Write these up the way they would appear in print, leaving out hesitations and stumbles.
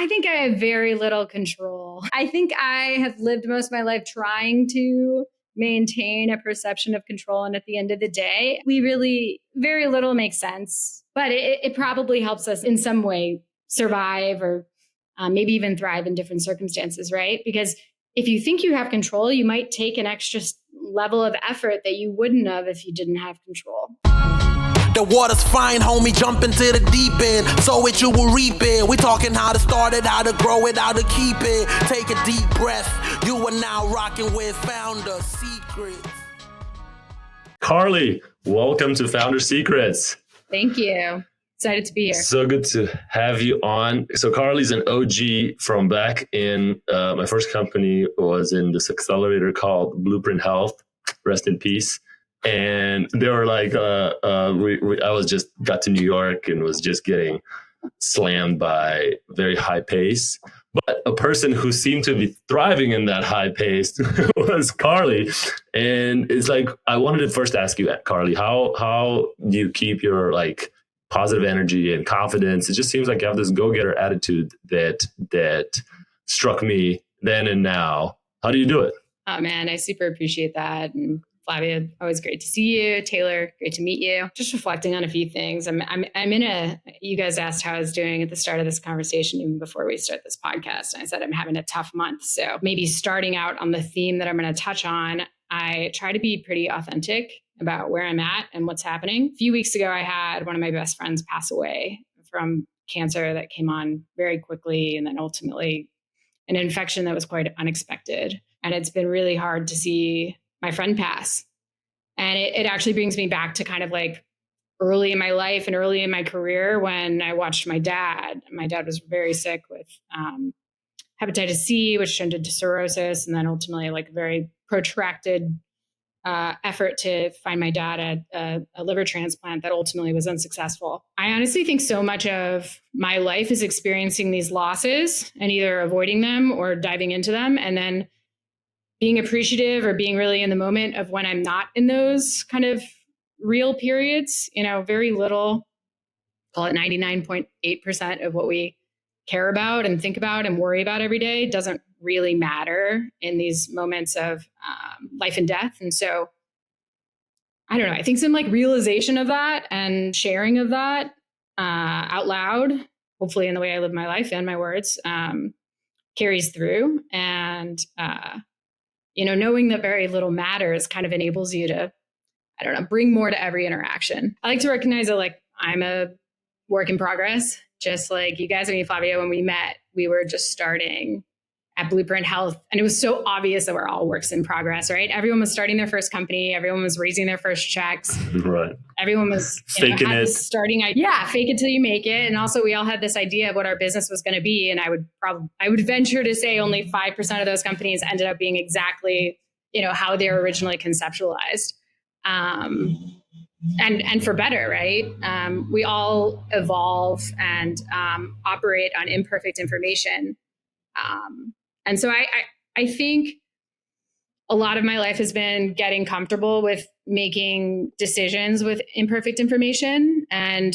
I think I have very little control. I think I have lived most of my life trying to maintain a perception of control. And at the end of the day, very little makes sense. But it probably helps us in some way survive or maybe even thrive in different circumstances, right? Because if you think you have control, you might take an extra level of effort that you wouldn't have if you didn't have control. The water's fine, homie, jump into the deep end. Sow it, you will reap it. We're talking how to start it, how to grow it, how to keep it. Take a deep breath. You are now rocking with Founder Secrets. Carly, welcome to Founder Secrets. Thank you. Excited to be here. So good to have you on. So Carly's an OG from back in my first company was in this accelerator called Blueprint Health. Rest in peace. And they were like, I was just got to New York and was just getting slammed by very high pace. But a person who seemed to be thriving in that high pace was Carly. And it's like, I wanted to first ask you, Carly, how do you keep your like positive energy and confidence? It just seems like you have this go-getter attitude that struck me then and now. How do you do it? Oh man, I super appreciate that. And Flavia, always great to see you. Taylor, great to meet you. Just reflecting on a few things. You guys asked how I was doing at the start of this conversation, even before we start this podcast. And I said, I'm having a tough month. So maybe starting out on the theme that I'm going to touch on, I try to be pretty authentic about where I'm at and what's happening. A few weeks ago, I had one of my best friends pass away from cancer that came on very quickly. And then ultimately an infection that was quite unexpected. And it's been really hard to see my friend pass. And it actually brings me back to kind of like early in my life and early in my career when I watched my dad. My dad was very sick with hepatitis C, which turned into cirrhosis. And then ultimately like a very protracted effort to find my dad a liver transplant that ultimately was unsuccessful. I honestly think so much of my life is experiencing these losses and either avoiding them or diving into them. And then being appreciative or being really in the moment of when I'm not in those kind of real periods, very little, call it 99.8% of what we care about and think about and worry about every day doesn't really matter in these moments of life and death. And so, I don't know, I think some like realization of that and sharing of that out loud, hopefully in the way I live my life and my words, carries through. And, knowing that very little matters kind of enables you to, bring more to every interaction. I like to recognize that like I'm a work in progress, just like you guys and me, Flavia, when we met, we were just starting at Blueprint Health. And it was so obvious that we're all works in progress, right? Everyone was starting their first company. Everyone was raising their first checks. Right. Everyone was faking it. Fake it till you make it. And also we all had this idea of what our business was going to be. And I would venture to say only 5% of those companies ended up being exactly, how they were originally conceptualized. And for better, right? We all evolve and operate on imperfect information. And so I think a lot of my life has been getting comfortable with making decisions with imperfect information and,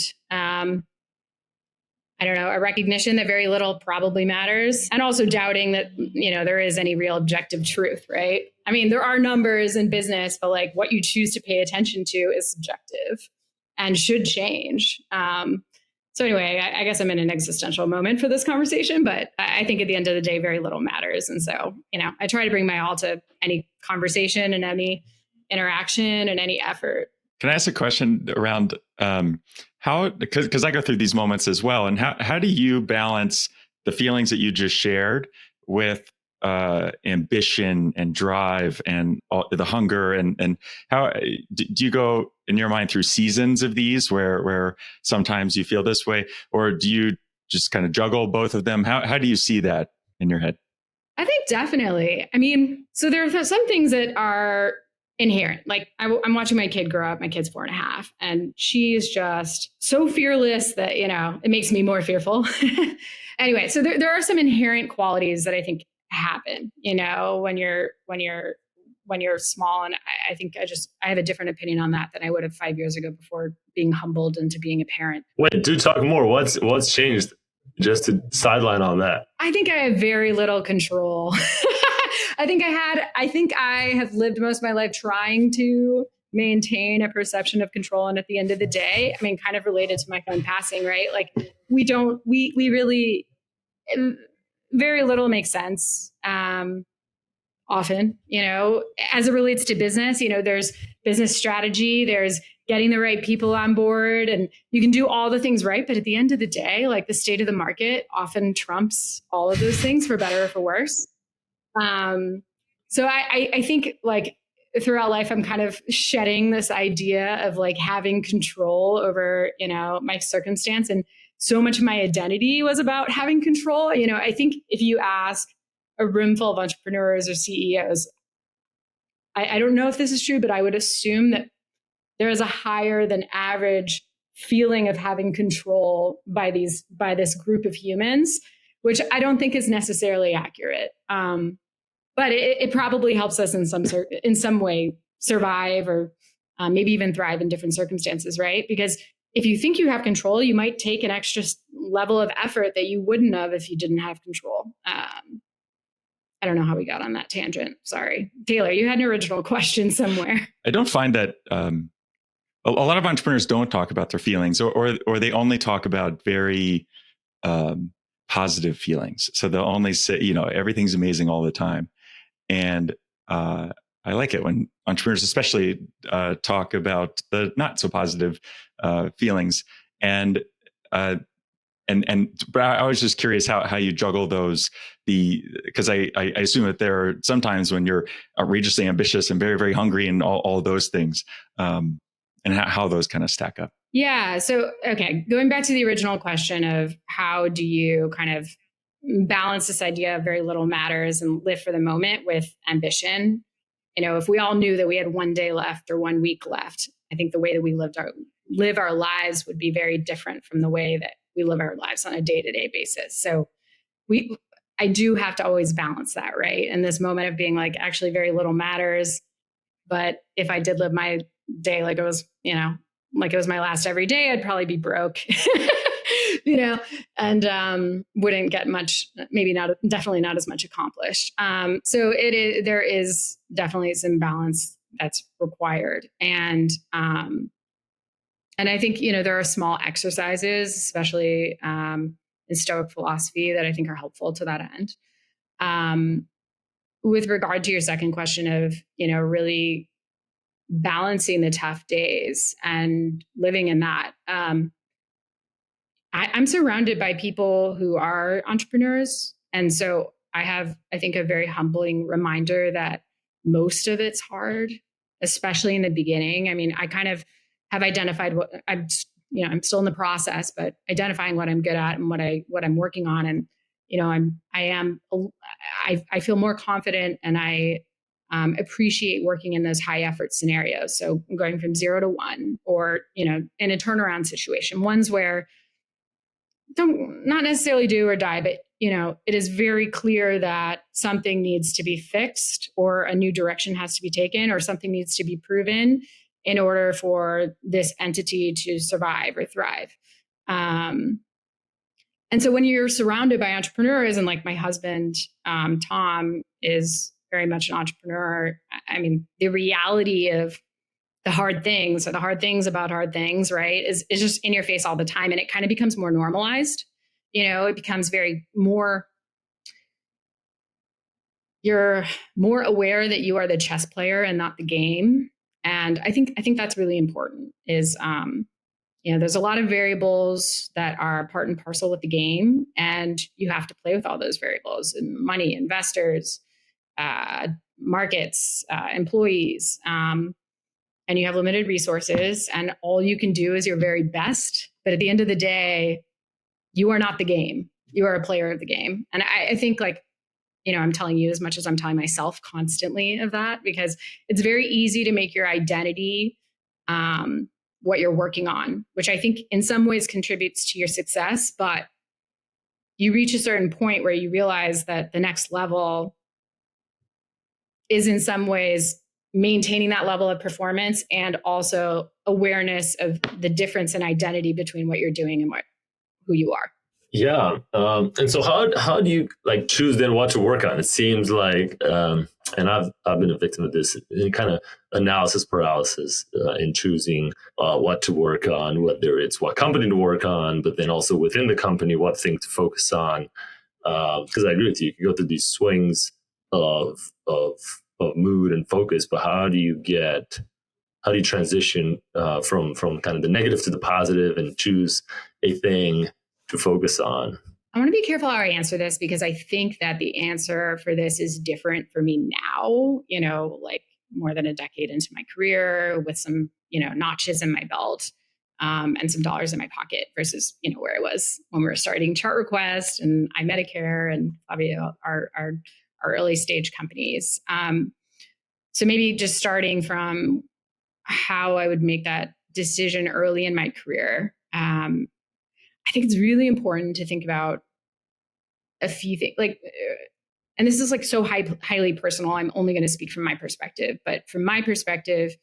a recognition that very little probably matters, and also doubting that, there is any real objective truth, right? I mean, there are numbers in business, but like what you choose to pay attention to is subjective and should change. So anyway, I guess I'm in an existential moment for this conversation, but I think at the end of the day, very little matters. And so, I try to bring my all to any conversation and any interaction and any effort. Can I ask a question around how, because I go through these moments as well, and how do you balance the feelings that you just shared with ambition and drive and the hunger and how do you go in your mind through seasons of these where sometimes you feel this way, or do you just kind of juggle both of them? How do you see that in your head? I think definitely. I mean, so there are some things that are inherent. Like I'm watching my kid grow up. My kid's 4.5, and she is just so fearless that, it makes me more fearful. Anyway, so there are some inherent qualities that I think happen, when you're small. And I think I have a different opinion on that than I would have 5 years ago before being humbled into being a parent. Wait, do talk more. What's changed just to sideline on that? I think I have very little control. I think I have lived most of my life trying to maintain a perception of control. And at the end of the day, I mean, kind of related to my friend passing, right? Like we really, very little makes sense. Often, as it relates to business, there's business strategy, there's getting the right people on board, and you can do all the things right. But at the end of the day, like the state of the market often trumps all of those things for better or for worse. So I think like throughout life, I'm kind of shedding this idea of like having control over, my circumstance. And so much of my identity was about having control. I think if you ask a room full of entrepreneurs or CEOs, I don't know if this is true, but I would assume that there is a higher than average feeling of having control by this group of humans, which I don't think is necessarily accurate. But it probably helps us in some way survive or maybe even thrive in different circumstances, right? Because if you think you have control, you might take an extra level of effort that you wouldn't have if you didn't have control. I don't know how we got on that tangent. Sorry. Taylor, you had an original question somewhere. I don't find that a lot of entrepreneurs don't talk about their feelings, or they only talk about very positive feelings. So they'll only say, everything's amazing all the time. And I like it when entrepreneurs especially talk about the not so positive feelings. But I was just curious how you juggle those, because I assume that there are sometimes when you're outrageously ambitious and very, very hungry and all those things, and how those kind of stack up. Yeah. So, okay. Going back to the original question of how do you kind of balance this idea of very little matters and live for the moment with ambition? If we all knew that we had one day left or 1 week left, I think the way that we live our lives would be very different from the way that we live our lives on a day-to-day basis. So I do have to always balance that, right? In this moment of being like, actually very little matters. But if I did live my day like it was, like it was my last every day, I'd probably be broke, and wouldn't get much, definitely not as much accomplished. So there is definitely some balance that's required. And I think, there are small exercises, especially in Stoic philosophy, that I think are helpful to that end. With regard to your second question of, really balancing the tough days and living in that, I'm surrounded by people who are entrepreneurs. And so I have, I think, a very humbling reminder that most of it's hard, especially in the beginning. I mean, I kind of have identified what I'm still in the process, but identifying what I'm good at and what I'm working on. And, I feel more confident, and I appreciate working in those high effort scenarios. So going from 0 to 1, or, in a turnaround situation, ones where not necessarily do or die, but, it is very clear that something needs to be fixed, or a new direction has to be taken, or something needs to be proven in order for this entity to survive or thrive. And so when you're surrounded by entrepreneurs, and like my husband, Tom, is very much an entrepreneur, I mean, the reality of the hard things, or the hard things about hard things, right, is just in your face all the time. And it kind of becomes more normalized. It becomes you're more aware that you are the chess player and not the game. And I think that's really important. Is there's a lot of variables that are part and parcel with the game, and you have to play with all those variables: and money, investors, markets, employees, and you have limited resources, and all you can do is your very best. But at the end of the day, you are not the game. You are a player of the game. And I think, like, I'm telling you as much as I'm telling myself constantly of that, because it's very easy to make your identity what you're working on, which I think in some ways contributes to your success. But you reach a certain point where you realize that the next level is in some ways maintaining that level of performance, and also awareness of the difference in identity between what you're doing and who you are. Yeah. And so how do you like choose then what to work on? It seems like, and I've been a victim of this in kind of analysis paralysis in choosing what to work on, whether it's what company to work on, but then also within the company, what thing to focus on. Because I agree with you, you can go through these swings of mood and focus, but how do you transition from kind of the negative to the positive and choose a thing to focus on? I want to be careful how I answer this because I think that the answer for this is different for me now, like more than a decade into my career with some, notches in my belt and some dollars in my pocket versus, where I was when we were starting Chart Request and iMedicare and Flavia, our early stage companies. So maybe just starting from how I would make that decision early in my career. I think it's really important to think about a few things, and this is like so highly personal. I'm only going to speak from my perspective, but from my perspective,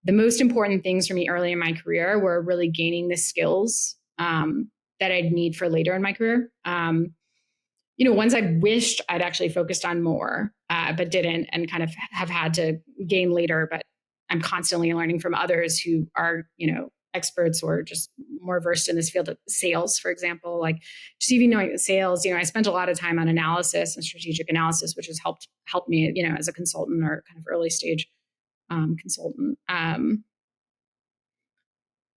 the most important things for me early in my career were really gaining the skills that I'd need for later in my career. Ones I wished I'd actually focused on more, but didn't, and kind of have had to gain later. But I'm constantly learning from others who are, experts or just more versed in this field of sales, for example, like just even knowing sales, I spent a lot of time on analysis and strategic analysis, which has helped me, as a consultant or kind of early stage consultant.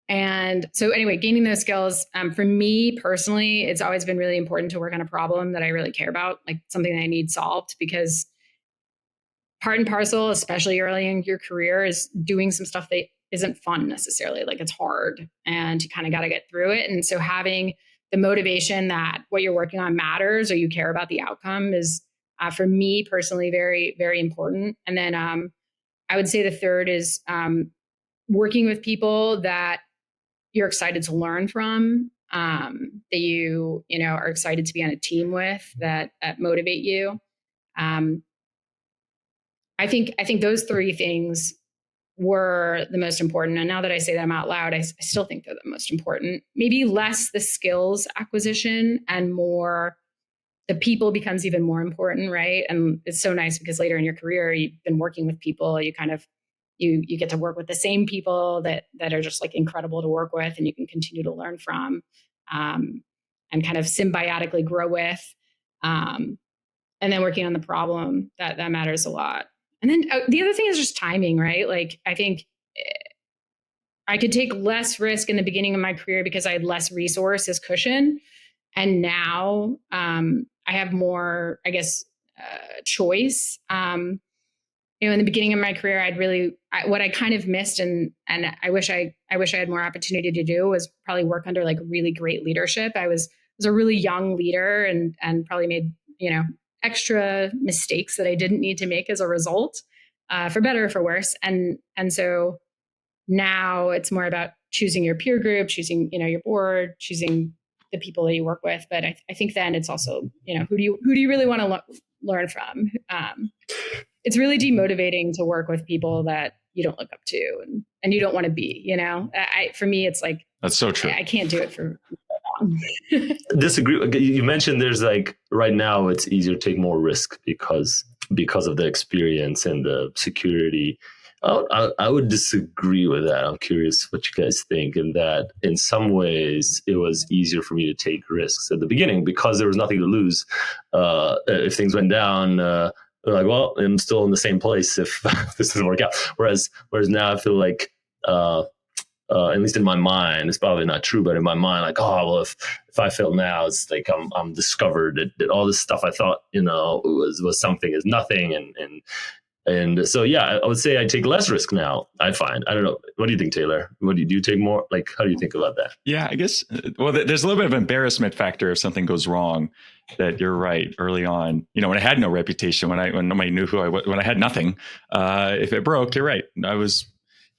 And so anyway, gaining those skills, for me personally, it's always been really important to work on a problem that I really care about, like something that I need solved, because part and parcel, especially early in your career, is doing some stuff that isn't fun necessarily. Like it's hard and you kind of got to get through it. And so having the motivation that what you're working on matters or you care about the outcome is, for me personally, very, very important. And then I would say the third is working with people that you're excited to learn from, that you are excited to be on a team with, that motivate you. I think those three things were the most important. And now that I say them out loud, I still think they're the most important. Maybe less the skills acquisition and more the people becomes even more important, right? And it's so nice because later in your career, you've been working with people, you kind of, you get to work with the same people that are just like incredible to work with and you can continue to learn from and kind of symbiotically grow with. And then working on the problem, that matters a lot. And then the other thing is just timing, right? Like I think I could take less risk in the beginning of my career because I had less resource as cushion. And now I have more, I guess, choice. In the beginning of my career, what I kind of missed and I wish I had more opportunity to do was probably work under like really great leadership. I was a really young leader and probably made, extra mistakes that I didn't need to make as a result, for better or for worse. And so now it's more about choosing your peer group, choosing, your board, choosing the people that you work with. But I think then it's also, who do you really want to learn from? It's really demotivating to work with people that you don't look up to and you don't want to be, for me, it's like, that's so true. I can't do it for Disagree. You mentioned there's like right now it's easier to take more risk because of the experience and the security. I would disagree with that. I'm curious what you guys think. And that in some ways it was easier for me to take risks at the beginning because there was nothing to lose. If things went down, like, well, I'm still in the same place if this doesn't work out. Whereas now I feel like, at least in my mind, it's probably not true, but in my mind, like, oh, well, if I fail now, it's like I'm discovered that all this stuff I thought, was something is nothing. And so, yeah, I would say I take less risk now, I find. I don't know. What do you think, Taylor? Do you take more? Like, how do you think about that? Yeah, I guess, well, there's a little bit of embarrassment factor if something goes wrong, that you're right early on. When I had no reputation, when nobody knew who I was, when I had nothing, if it broke, you're right.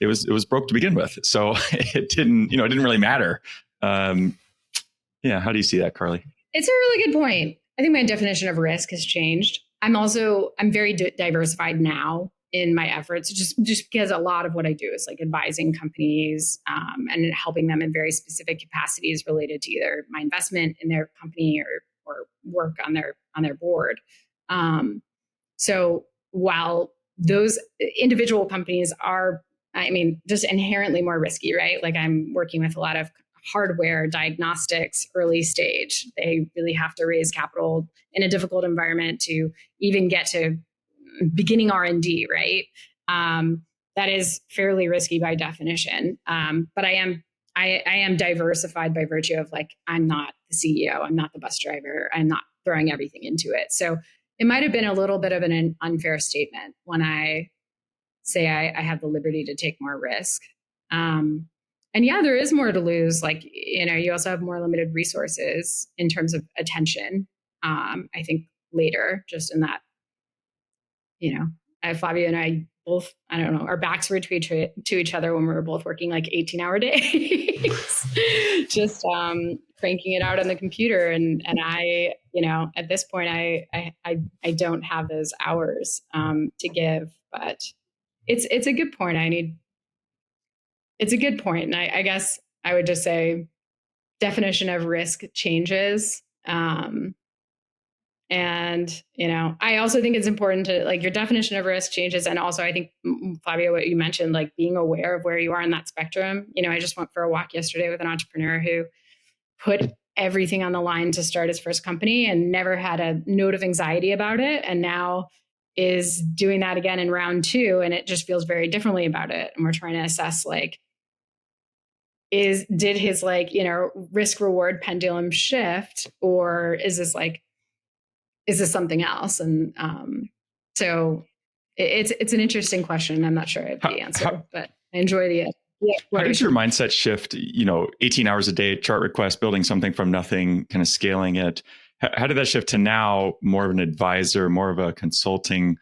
It was broke to begin with. So it didn't really matter. Yeah. How do you see that, Carly? It's a really good point. I think my definition of risk has changed. I'm very diversified now in my efforts, just because a lot of what I do is like advising companies and helping them in very specific capacities related to either my investment in their company or work on their board. So while those individual companies are, I mean, just inherently more risky, right? Like I'm working with a lot of hardware, diagnostics, early stage. They really have to raise capital in a difficult environment to even get to beginning R&D, right? That is fairly risky by definition. But I am diversified by virtue of like, I'm not the CEO, I'm not the bus driver, I'm not throwing everything into it. So it might have been a little bit of an unfair statement when I say I have the liberty to take more risk. And yeah, there is more to lose. Like, you also have more limited resources in terms of attention. I think later, just in that, Flavio and I both, I don't know, our backs were to each other when we were both working like 18-hour days, just cranking it out on the computer. And I, at this point, I don't have those hours to give, but it's a good point. It's a good point. And I guess I would just say definition of risk changes. And, I also think it's important to like your definition of risk changes. And also I think, Flavio, what you mentioned, like being aware of where you are in that spectrum. I just went for a walk yesterday with an entrepreneur who put everything on the line to start his first company and never had a note of anxiety about it. And now is doing that again in round 2. And it just feels very differently about it. And we're trying to assess like, did his risk reward pendulum shift, or is this something else? And so it's an interesting question. I'm not sure I have the answer, but I enjoy the how did your mindset shift, 18 hours a day, chart request, building something from nothing, kind of scaling it? How did that shift to now more of an advisor, more of a consulting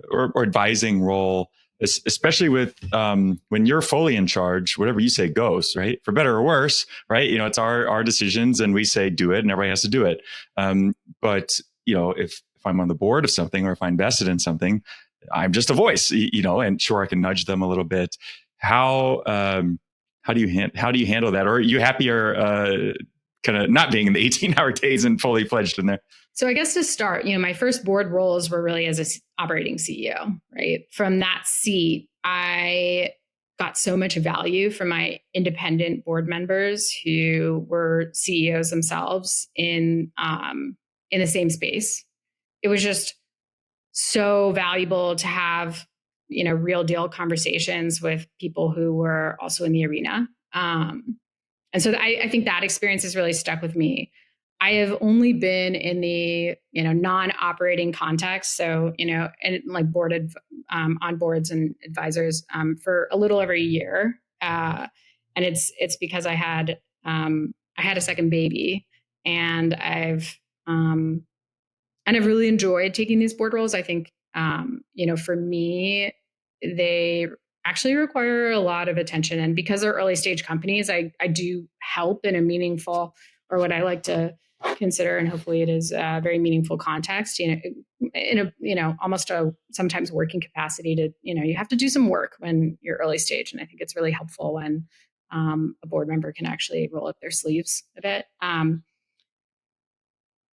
or advising role, especially with when you're fully in charge, whatever you say goes, right? For better or worse, right? It's our decisions and we say do it and everybody has to do it. But if I'm on the board of something or if I invested in something, I'm just a voice, and sure, I can nudge them a little bit. How do you handle that? Or are you happier kind of not being in the 18-hour days and fully fledged in there? So I guess to start, my first board roles were really as an operating CEO, right? From that seat, I got so much value from my independent board members who were CEOs themselves in the same space. It was just so valuable to have, real deal conversations with people who were also in the arena. And so I think that experience has really stuck with me. I have only been in the, non-operating context. So, and like on boards and advisors for a little over a year. And it's because I had a second baby, and I've really enjoyed taking these board roles. I think, for me, they actually require a lot of attention. And because they're early stage companies, I do help in a meaningful, or what I like to consider, and hopefully it is a very meaningful context, in a, almost a sometimes working capacity to, you have to do some work when you're early stage. And I think it's really helpful when a board member can actually roll up their sleeves a bit.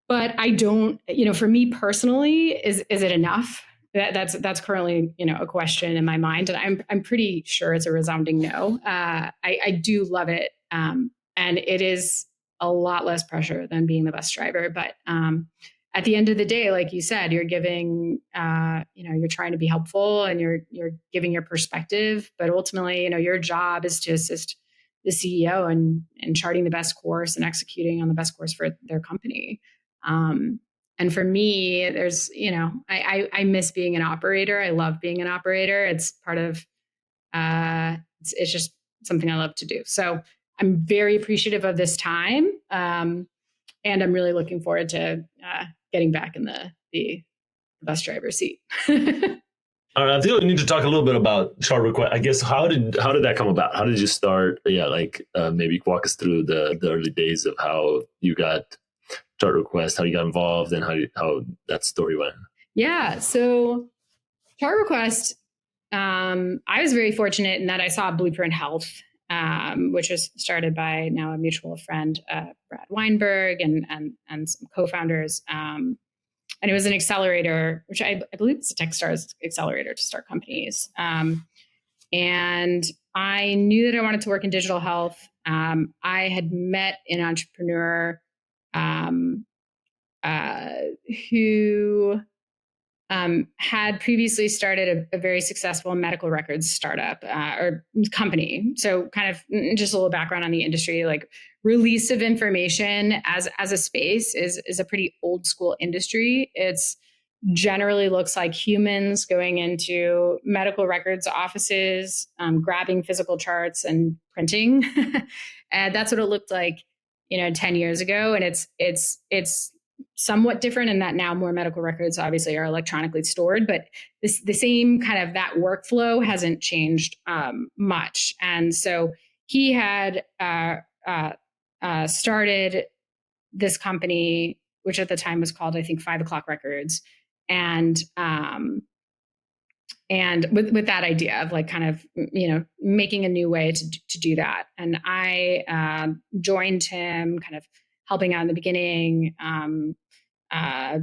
But I don't, for me personally, is it enough? That's currently, a question in my mind. And I'm pretty sure it's a resounding no. I do love it. And it is a lot less pressure than being the bus driver. But at the end of the day, like you said, you're giving, you're trying to be helpful and you're giving your perspective. But ultimately, your job is to assist the CEO in charting the best course and executing on the best course for their company. And for me, there's, I miss being an operator. I love being an operator. It's part of, it's just something I love to do. So I'm very appreciative of this time. And I'm really looking forward to getting back in the bus driver seat. All right, I think we need to talk a little bit about chart request. I guess how did that come about? How did you start? Yeah, maybe walk us through the early days of how you got chart request, how you got involved, and how that story went. Yeah, so chart request I was very fortunate in that I saw Blueprint Health, which was started by now a mutual friend, Brad Weinberg, and some co-founders. And it was an accelerator, which I believe it's a Techstars accelerator to start companies. And I knew that I wanted to work in digital health. I had met an entrepreneur who had previously started a very successful medical records startup or company. So kind of just a little background on the industry, like release of information as a space is a pretty old school industry. It's generally looks like humans going into medical records offices, grabbing physical charts and printing. And that's what it looked like, 10 years ago. And it's somewhat different in that now more medical records obviously are electronically stored, but the same kind of that workflow hasn't changed much. And so he had started this company, which at the time was called, I think, 5 O'Clock Records. And with that idea of like kind of, making a new way to do that. And I joined him kind of helping out in the beginning,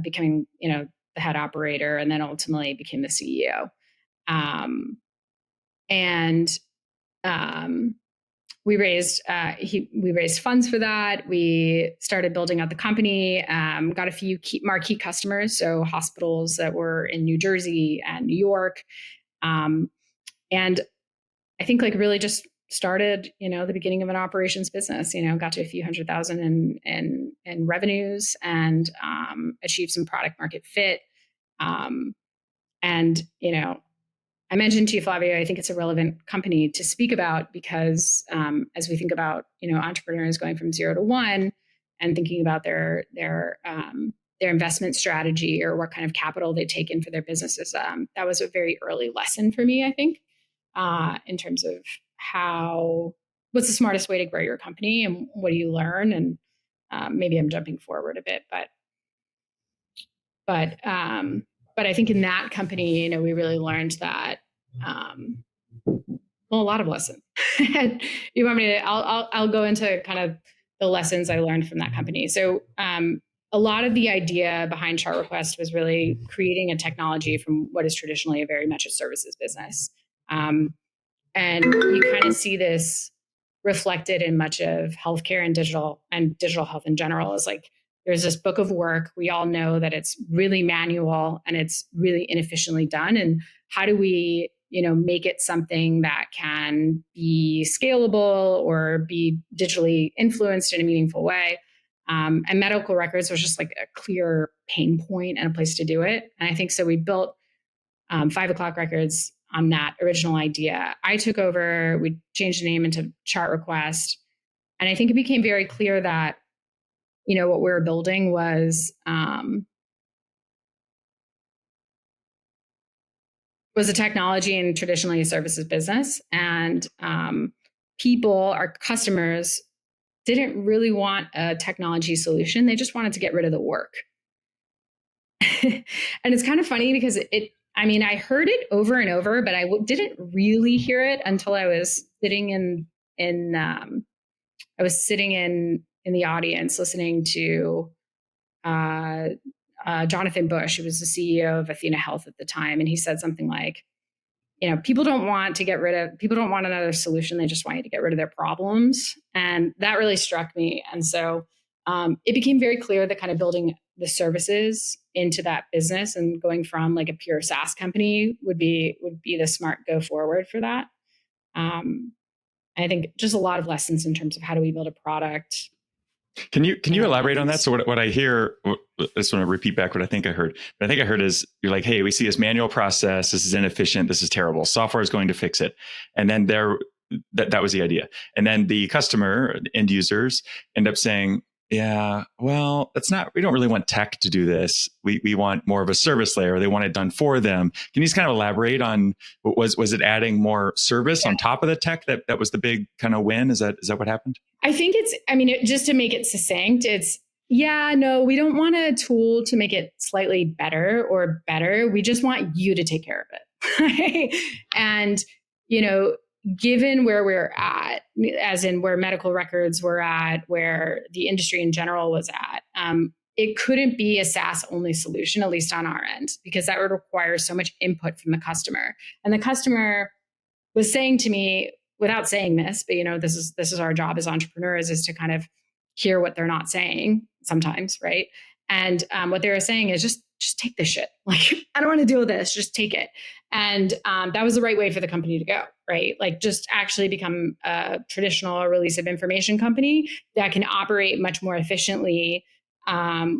becoming, the head operator, and then ultimately became the CEO. We raised funds for that. We started building out the company, got a few marquee customers, so hospitals that were in New Jersey and New York. And I think like really just started, the beginning of an operations business, got to a few $100,000 in revenues and achieved some product market fit. I mentioned to you, Flavio, I think it's a relevant company to speak about because as we think about, entrepreneurs going from 0 to 1 and thinking about their investment strategy or what kind of capital they take in for their businesses, that was a very early lesson for me, I think, in terms of what's the smartest way to grow your company and what do you learn? And maybe I'm jumping forward a bit, but I think in that company, we really learned that, a lot of lessons. You want me to? I'll go into kind of the lessons I learned from that company. So a lot of the idea behind Chart Request was really creating a technology from what is traditionally a very much a services business. And you kind of see this reflected in much of healthcare and digital health in general is like, there's this book of work. We all know that it's really manual and it's really inefficiently done. And how do we, make it something that can be scalable or be digitally influenced in a meaningful way? And medical records was just like a clear pain point and a place to do it. And I think so we built 5 O'Clock Records on that original idea. I took over, we changed the name into Chart Request. And I think it became very clear that what we were building was a technology and traditionally a services business. And people, our customers, didn't really want a technology solution. They just wanted to get rid of the work. And it's kind of funny because I heard it over and over, but I didn't really hear it until I was sitting in the audience listening to Jonathan Bush, who was the CEO of Athena Health at the time. And he said something like, people don't want another solution. They just want you to get rid of their problems. And that really struck me. And so it became very clear that kind of building the services into that business and going from like a pure SaaS company would be the smart go forward for that. I think just a lot of lessons in terms of how do we build a product. Can you elaborate on that? So what I hear, I just want to repeat back what I think I heard. What I think I heard is you're like, hey, we see this manual process. This is inefficient. This is terrible. Software is going to fix it. And then that was the idea. And then the customer, end users, end up saying, yeah, well, we don't really want tech to do this. We want more of a service layer. They want it done for them. Can you just kind of elaborate on was it adding more service on top of the tech that was the big kind of win? Is that what happened? I think just to make it succinct, we don't want a tool to make it slightly better or better. We just want you to take care of it. And, you know, given where we're at, as in where medical records were at, where the industry in general was at, it couldn't be a SaaS only solution, at least on our end, because that would require so much input from the customer. And the customer was saying to me, without saying this, but, you know, this is our job as entrepreneurs, is to kind of hear what they're not saying sometimes, right? And what they were saying is just take this shit. Like, I don't want to deal with this. Just take it. And that was the right way for the company to go, right? Like, just actually become a traditional release of information company that can operate much more efficiently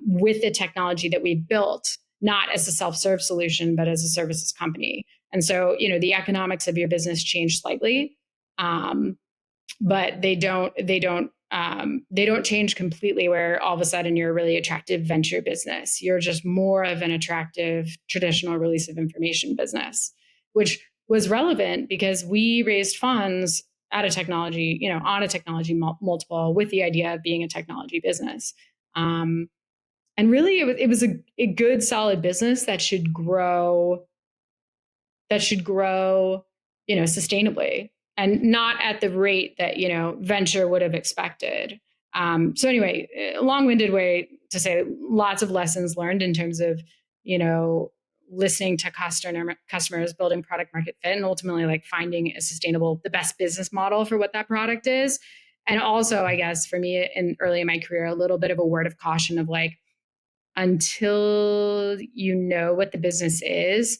with the technology that we built, not as a self-serve solution, but as a services company. And so, you know, the economics of your business change slightly, but they don't change completely, where all of a sudden you're a really attractive venture business. You're just more of an attractive traditional release of information business, which was relevant because we raised funds at a technology, you know, on a technology multiple, with the idea of being a technology business. And really it was a good, solid business that should grow, you know, sustainably, and not at the rate that, you know, venture would have expected. So anyway, long-winded way to say lots of lessons learned in terms of, you know, listening to customers, building product market fit, and ultimately like finding a sustainable, the best business model for what that product is. And also, I guess for me early in my career, a little bit of a word of caution of like, until you know what the business is,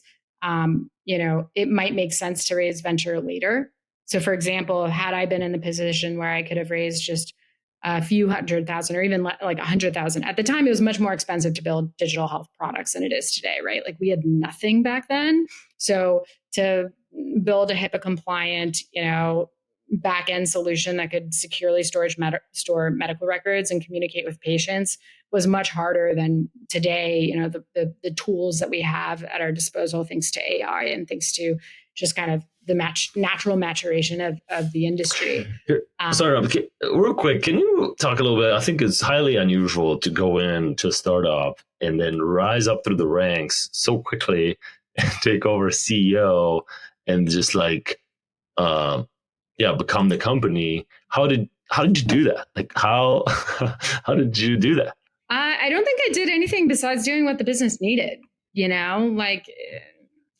you know, it might make sense to raise venture later. So for example, had I been in the position where I could have raised just a few $100,000 or even like $100,000, at the time, it was much more expensive to build digital health products than it is today, right? Like, we had nothing back then. So to build a HIPAA compliant, you know, back-end solution that could securely store medical records and communicate with patients was much harder than today. You know, the tools that we have at our disposal, thanks to AI and thanks to just kind of the natural maturation of the industry. Sorry, Rob, real quick, can you talk a little bit? I think it's highly unusual to go into a startup and then rise up through the ranks so quickly and take over CEO and just like, become the company. How did you do that? Like, how did you do that? I don't think I did anything besides doing what the business needed. You know, like,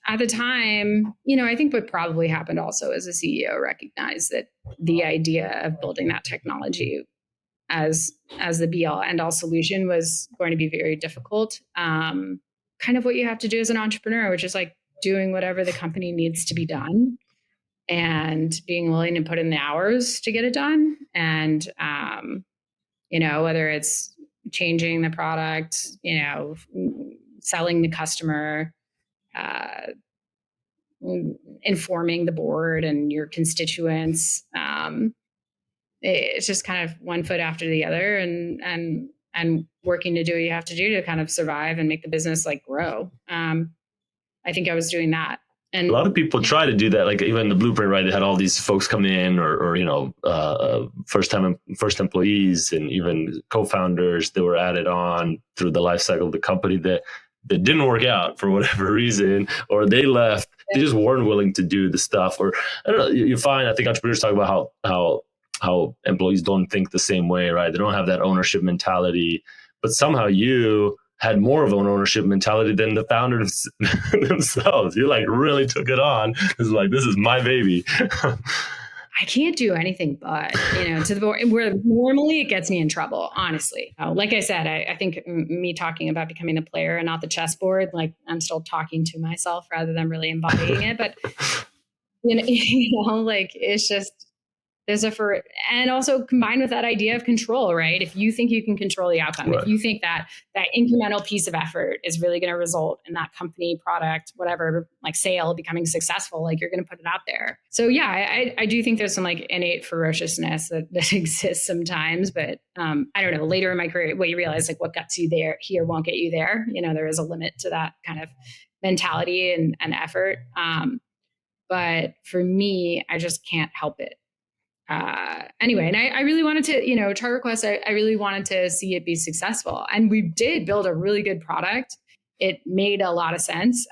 at the time, you know, I think what probably happened also as a CEO recognized that the idea of building that technology as the be all end all solution was going to be very difficult. Kind of what you have to do as an entrepreneur, which is like doing whatever the company needs to be done and being willing to put in the hours to get it done. And, you know, whether it's changing the product, you know, selling the customer, informing the board and your constituents. It's just kind of one foot after the other, and working to do what you have to do to kind of survive and make the business like grow. I think I was doing that. And a lot of people try to do that. Like, even the Blueprint, right? They had all these folks come in, or you know, first employees, and even co-founders that were added on through the life cycle of the company that didn't work out for whatever reason, or they left. They just weren't willing to do the stuff. Or I don't know. You find, I think entrepreneurs talk about how employees don't think the same way, right? They don't have that ownership mentality. But somehow you had more of an ownership mentality than the founders themselves. You like really took it on. It's like, this is my baby. I can't do anything but, you know, to the point where normally it gets me in trouble, honestly. Like I said, I think me talking about becoming the player and not the chessboard, like, I'm still talking to myself rather than really embodying it. But, you know, like, it's just, and also combined with that idea of control, right? If you think you can control the outcome, right. If you think that incremental piece of effort is really going to result in that company, product, whatever, like sale becoming successful, like, you're going to put it out there. So yeah, I do think there's some like innate ferociousness that exists sometimes, but I don't know, later in my career, what you realize, like, what gets you there here won't get you there. You know, there is a limit to that kind of mentality and effort. But for me, I just can't help it. Anyway, and I really wanted to, you know, ChartRequest, I really wanted to see it be successful. And we did build a really good product. It made a lot of sense.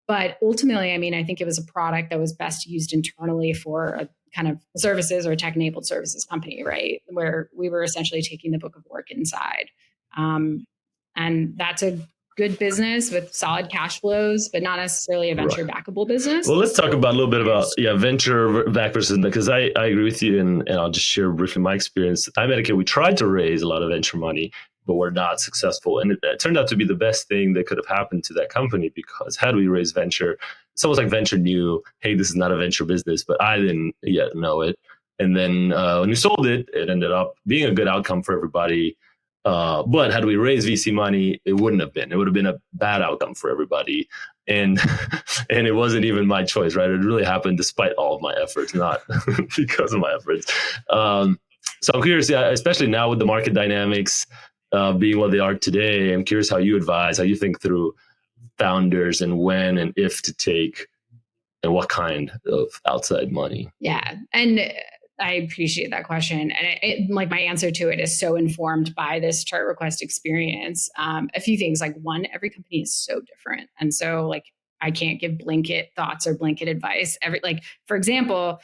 But ultimately, I mean, I think it was a product that was best used internally for a kind of services or tech-enabled services company, right? Where we were essentially taking the book of work inside. And that's a good business with solid cash flows, but not necessarily a venture backable business. Well, let's talk about a little bit about venture back versus, because I agree with you, and I'll just share briefly my experience. At Medicare, we tried to raise a lot of venture money, but we're not successful. And it turned out to be the best thing that could have happened to that company, because had we raised venture, it's almost like venture knew, hey, this is not a venture business, but I didn't yet know it. And then when we sold it, it ended up being a good outcome for everybody. But had we raised VC money, it wouldn't have been. It would have been a bad outcome for everybody. And and it wasn't even my choice, right? It really happened despite all of my efforts, not because of my efforts. So I'm curious, especially now with the market dynamics being what they are today, I'm curious how you advise, how you think through founders and when and if to take and what kind of outside money. Yeah. And I appreciate that question. And like my answer to it is so informed by this chart request experience. A few things, like one, every company is so different. And so like, I can't give blanket thoughts or blanket advice. For example,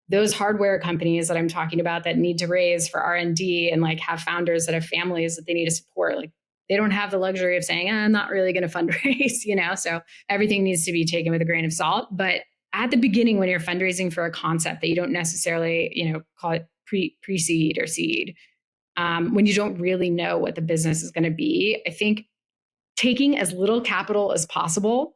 those hardware companies that I'm talking about that need to raise for R&D and like have founders that have families that they need to support, like they don't have the luxury of saying, I'm not really going to fundraise, so everything needs to be taken with a grain of salt. But at the beginning, when you're fundraising for a concept that you don't necessarily, call it pre-seed or seed, when you don't really know what the business is going to be, I think taking as little capital as possible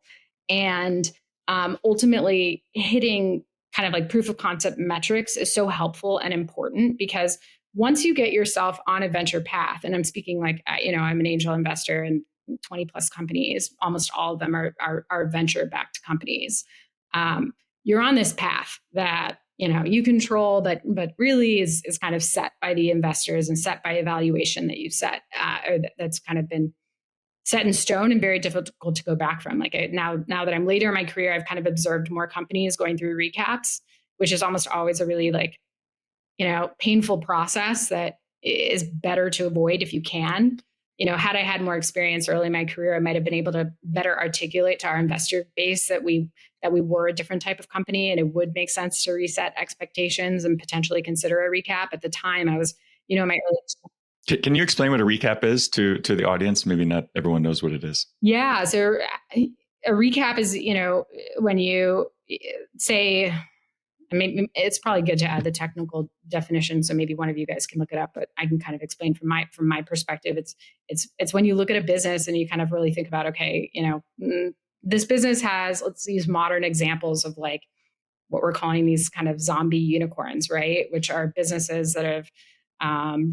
and ultimately hitting kind of like proof of concept metrics is so helpful and important, because once you get yourself on a venture path, and I'm speaking like, I'm an angel investor in 20 plus companies, almost all of them are venture-backed companies. You're on this path that, you control, but really is kind of set by the investors and set by evaluation that you've set, or that's kind of been set in stone and very difficult to go back from. Like now that I'm later in my career, I've kind of observed more companies going through recaps, which is almost always a really painful process that is better to avoid if you can. Had I had more experience early in my career, I might have been able to better articulate to our investor base that we were a different type of company, and it would make sense to reset expectations and potentially consider a recap. At the time, I was, in my early. Can you explain what a recap is to the audience? Maybe not everyone knows what it is. Yeah. So a recap is, when you say, I mean, it's probably good to add the technical definition, so maybe one of you guys can look it up, but I can kind of explain from my perspective. It's when you look at a business and you kind of really think about, okay, this business has, let's use modern examples of like what we're calling these kind of zombie unicorns, right? Which are businesses that have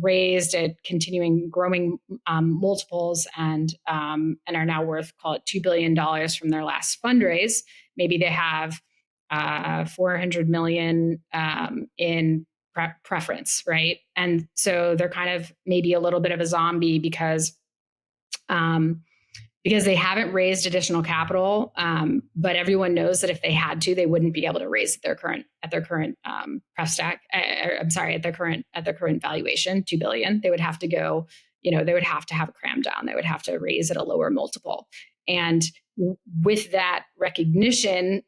raised at continuing growing multiples and are now worth, call it $2 billion from their last fundraise. Maybe they have 400 million in preference, right? And so they're kind of maybe a little bit of a zombie because they haven't raised additional capital, but everyone knows that if they had to, they wouldn't be able to raise at their current pref stack. At their current valuation, $2 billion. They would have to go, they would have to have a cram down. They would have to raise at a lower multiple. And with that recognition,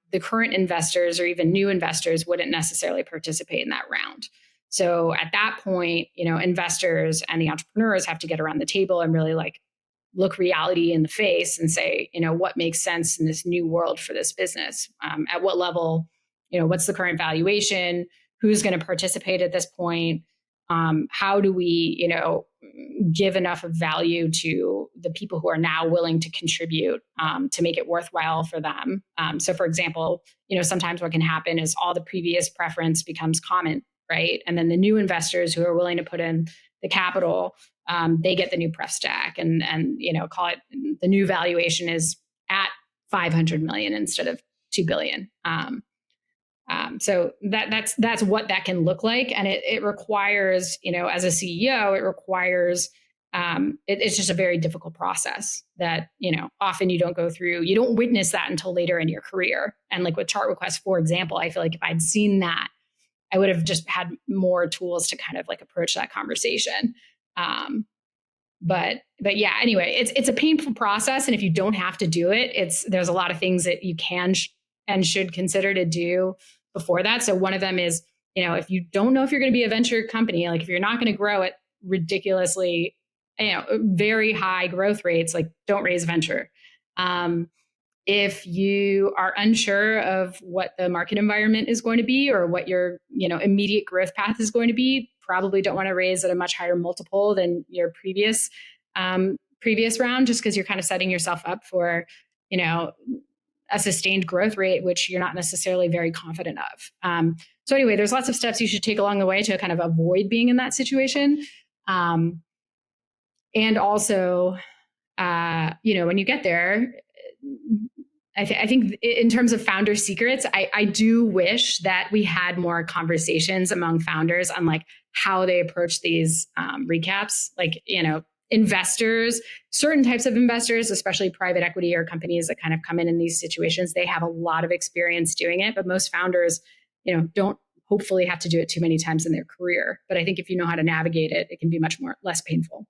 the current investors or even new investors wouldn't necessarily participate in that round. So at that point, investors and the entrepreneurs have to get around the table and really look reality in the face and say, what makes sense in this new world for this business? At what level, what's the current valuation? Who's going to participate at this point? How do we, give enough of value to the people who are now willing to contribute to make it worthwhile for them? So for example, sometimes what can happen is all the previous preference becomes common, right? And then the new investors who are willing to put in the capital, they get the new pref stack and call it the new valuation is at 500 million instead of 2 billion. So that's what that can look like. And it requires, as a CEO, it requires, it's just a very difficult process that, often you don't go through, you don't witness that until later in your career. And like with chart requests, for example, I feel like if I'd seen that, I would have just had more tools to kind of approach that conversation. but yeah, anyway, it's a painful process. And if you don't have to do it, there's a lot of things that you can and should consider to do before that. So one of them is, if you don't know if you're going to be a venture company, like if you're not going to grow at ridiculously, very high growth rates, like don't raise venture. If you are unsure of what the market environment is going to be or what your, immediate growth path is going to be, probably don't want to raise at a much higher multiple than your previous round, just because you're kind of setting yourself up for, a sustained growth rate, which you're not necessarily very confident of. So anyway, there's lots of steps you should take along the way to kind of avoid being in that situation. And also, when you get there, I think in terms of founder secrets, I do wish that we had more conversations among founders on like how they approach these recaps. Like, investors, certain types of investors, especially private equity or companies that kind of come in these situations, they have a lot of experience doing it. But most founders, don't hopefully have to do it too many times in their career. But I think if you know how to navigate it, it can be less painful.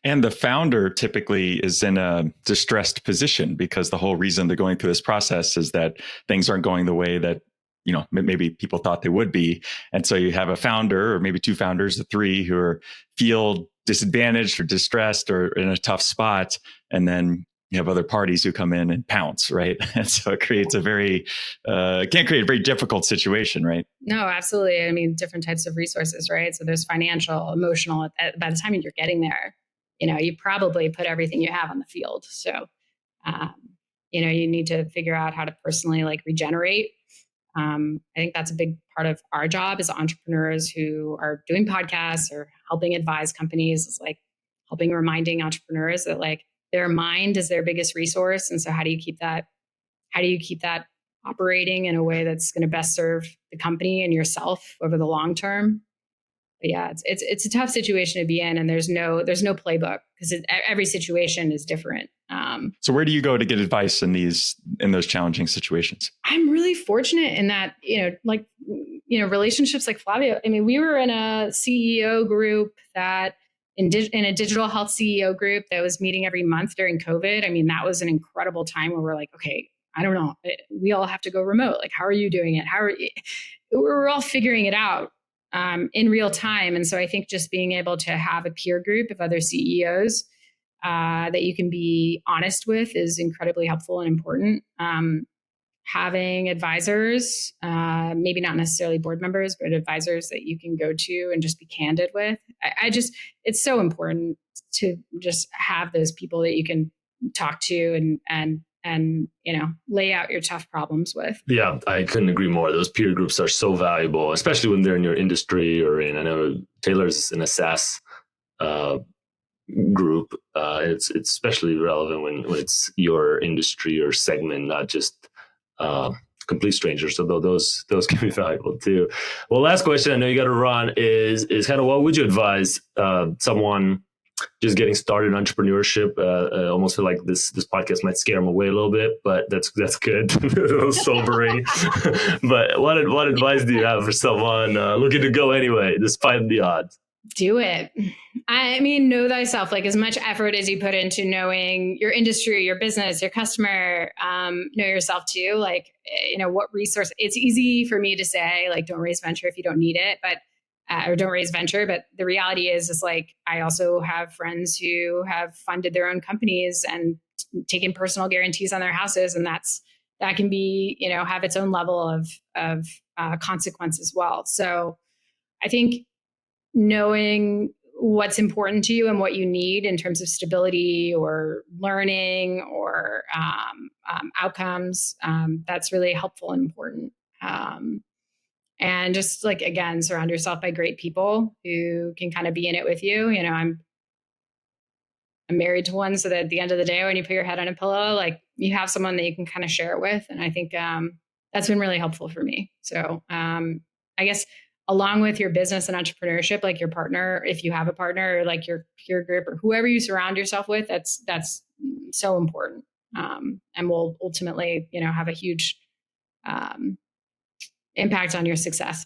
And the founder typically is in a distressed position because the whole reason they're going through this process is that things aren't going the way that, maybe people thought they would be. And so you have a founder or maybe two founders or three who feel disadvantaged or distressed or in a tough spot. And then you have other parties who come in and pounce, right? And so it creates can create a very difficult situation, right? No, absolutely. I mean, different types of resources, right? So there's financial, emotional. By the time you're getting there, you probably put everything you have on the field. So, you need to figure out how to personally regenerate. I think that's a big part of our job as entrepreneurs who are doing podcasts or helping advise companies, is helping reminding entrepreneurs that their mind is their biggest resource. And so how do you keep that operating in a way that's going to best serve the company and yourself over the long term? But yeah, it's a tough situation to be in, and there's no playbook because every situation is different. So where do you go to get advice in those challenging situations? I'm really fortunate in that, relationships like Flavio. I mean, we were in a CEO group in a digital health CEO group that was meeting every month during COVID. I mean, that was an incredible time where we're like, okay, I don't know, we all have to go remote. Like, how are you doing it? We're all figuring it out in real time. And so I think just being able to have a peer group of other CEOs that you can be honest with is incredibly helpful and important. Having advisors, maybe not necessarily board members, but advisors that you can go to and just be candid with. It's so important to just have those people that you can talk to and lay out your tough problems with. Yeah, I couldn't agree more. Those peer groups are so valuable, especially when they're in your industry or I know Taylor's in a SaaS group. It's especially relevant when it's your industry or segment, not just complete strangers. So those can be valuable too. Well, last question, I know you got to run, is kind of what would you advise someone just getting started in entrepreneurship? I almost feel like this podcast might scare them away a little bit, but that's good. A little sobering. But what advice do you have for someone looking to go anyway, despite the odds? Do it. I mean, know thyself. As much effort as you put into knowing your industry, your business, your customer, know yourself too. What resource. It's easy for me to say, don't raise venture if you don't need it, but or don't raise venture. But the reality is I also have friends who have funded their own companies and taken personal guarantees on their houses, and that can be have its own level of consequence as well. So I think knowing what's important to you and what you need in terms of stability or learning or outcomes, that's really helpful and important. And just again, surround yourself by great people who can kind of be in it with you. I'm married to one, so that at the end of the day, when you put your head on a pillow, you have someone that you can kind of share it with. And I think that's been really helpful for me. So I guess along with your business and entrepreneurship, your partner, if you have a partner, or your peer group or whoever you surround yourself with, that's so important. And will ultimately, have a huge impact on your success.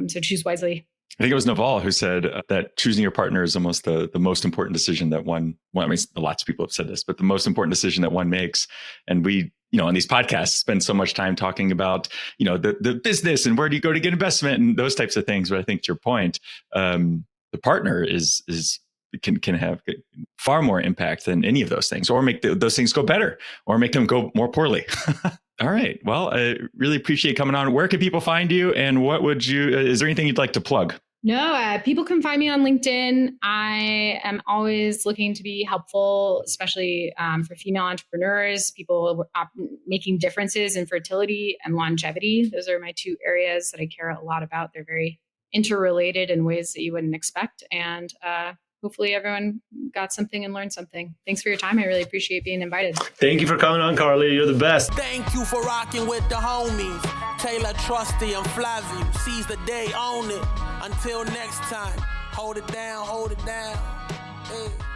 So choose wisely. I think it was Naval who said that choosing your partner is almost the most important decision that one, well, I mean, lots of people have said this, but the most important decision that one makes. And we, on these podcasts spend so much time talking about, the business and where do you go to get investment and those types of things. But I think to your point, the partner can have far more impact than any of those things, or make those things go better, or make them go more poorly. All right. Well, I really appreciate coming on. Where can people find you, and is there anything you'd like to plug? No, people can find me on LinkedIn. I am always looking to be helpful, especially for female entrepreneurs, people making differences in fertility and longevity. Those are my two areas that I care a lot about. They're very interrelated in ways that you wouldn't expect. And hopefully everyone got something and learned something. Thanks for your time. I really appreciate being invited. Thank you for coming on, Carly. You're the best. Thank you for rocking with the homies. Taylor, Trusty, and Flavio. Seize the day, own it. Until next time, hold it down, hold it down. Hey.